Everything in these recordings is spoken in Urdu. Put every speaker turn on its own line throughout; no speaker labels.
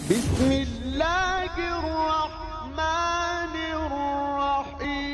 بسم اللہ الرحمن الرحیم۔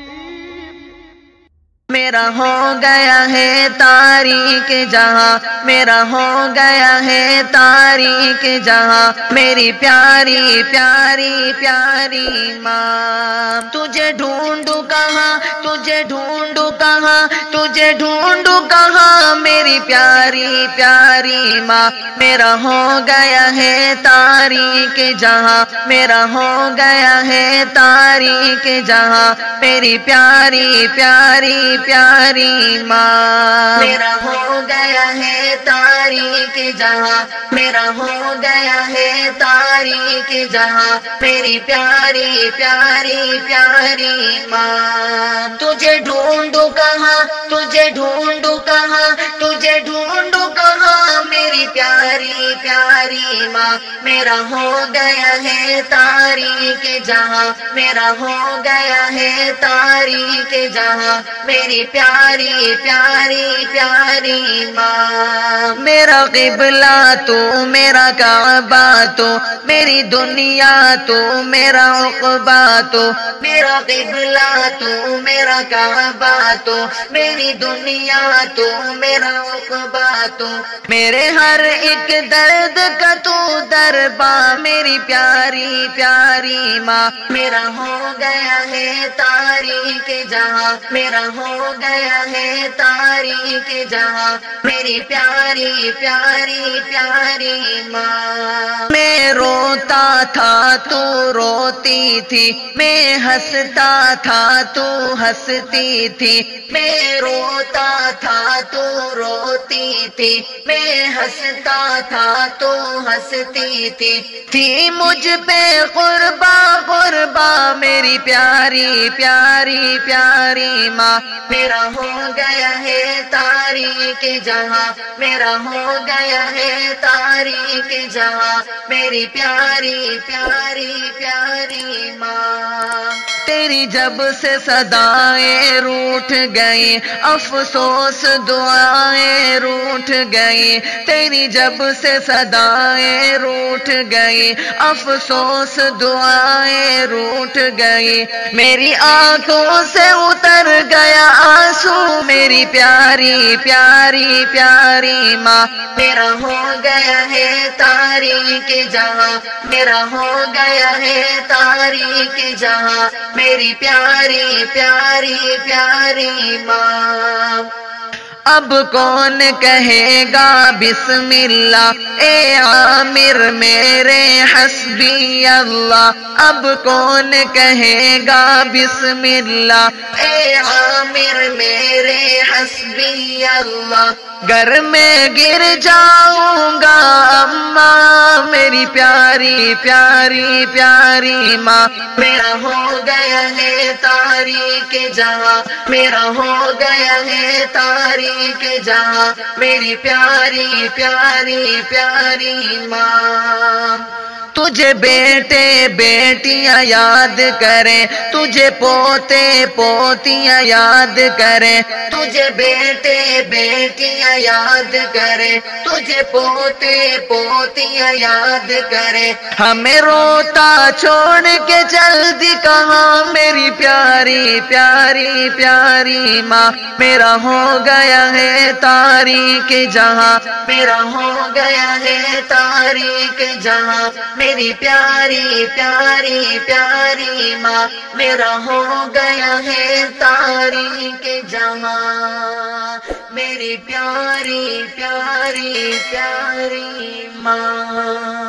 میرا ہو گیا ہے تاریک جہاں، میرا ہو گیا ہے تاریک جہاں، میری پیاری پیاری پیاری ماں۔ تجھے ڈھونڈوں کہاں، تجھے ڈھونڈوں کہاں، تجھے ڈھونڈوں کہاں، میری پیاری پیاری ماں۔ میرا ہو گیا ہے تاریک جہاں، میرا ہو گیا ہے تاریک جہاں، میری پیاری پیاری پیاری ماں۔ میرا ہو گیا ہے تاریک جہاں، میرا ہو گیا ہے تاریک جہاں، میری پیاری پیاری پیاری ماں۔ تجھے ڈھونڈوں کہاں، تجھے ڈھونڈوں کہاں، تجھے ڈھونڈوں کہاں، میری پیاری پیاری ماں۔ میرا ہو گیا ہے تاریک جہاں، میرا ہو گیا ہے تاریک جہاں، میری پیاری پیاری پیاری ماں۔ میرا قبلہ تو، میرا کعبہ تو، میری دنیا تو، میرا عقبہ تو، میرا قبلہ تو، میرا کعبہ تو، میری دنیا تو، میرا عقبہ تو، میرے ہر ایک درد کا تو دربا، میری پیاری پیاری ماں۔ میرا ہو گیا ہے تاریک جہاں، میرا ہو گیا ہے تاریک جہاں، میری پیاری پیاری پیاری ماں۔ میں روتا تھا تو روتی تھی، میں ہنستا تھا تو ہنستی تھی، میں روتا تھا تو روتی تھی، میں ہنستا تھا تو ہنستی تھی مجھ پہ قربا قربا، میری پیاری پیاری پیاری ماں۔ میرا ہو گیا ہے تاریک جہاں، میرا ہو گیا ہے تاریک جہاں، میری پیاری پیاری پیاری ماں۔ تیری جب سے صدائیں روٹھ گئی، افسوس دعائیں روٹھ گئی، تیری جب سے صدائیں روٹھ گئی، افسوس دعائیں روٹھ گئی، میری آنکھوں سے اتر گیا آنسو، میری پیاری پیاری پیاری ماں۔ میرا ہو گیا ہے تاریک جہاں، میرا ہو گیا ہے تاریک جہاں، میری پیاری پیاری پیاری ماں۔ اب کون کہے گا بسم اللہ، اے عامر میرے حسبی اللہ، اب کون کہے گا بسم اللہ، اے عامر میرے حسبی اللہ، گر میں گر جاؤں گا اماں، میری پیاری پیاری پیاری ماں۔ میرا ہو گیا ہے تاریک جہاں، میرا ہو گیا ہے تاریک جہاں، میری پیاری پیاری پیاری ماں۔ تجھے بیٹے بیٹیاں یاد کریں، تجھے پوتے پوتیاں یاد کریں، تجھے بیٹے بیٹیاں یاد کریں، تجھے پوتے پوتیاں یاد کریں، ہمیں روتا چھوڑ کے چل دی کہاں، میری پیاری پیاری پیاری ماں۔ میرا ہو گیا ہے تاریک جہاں، میرا ہو گیا ہے تاریک جہاں، میری پیاری پیاری پیاری ماں۔ میرا ہو گیا ہے تاریک جہاں، میری پیاری پیاری پیاری ماں۔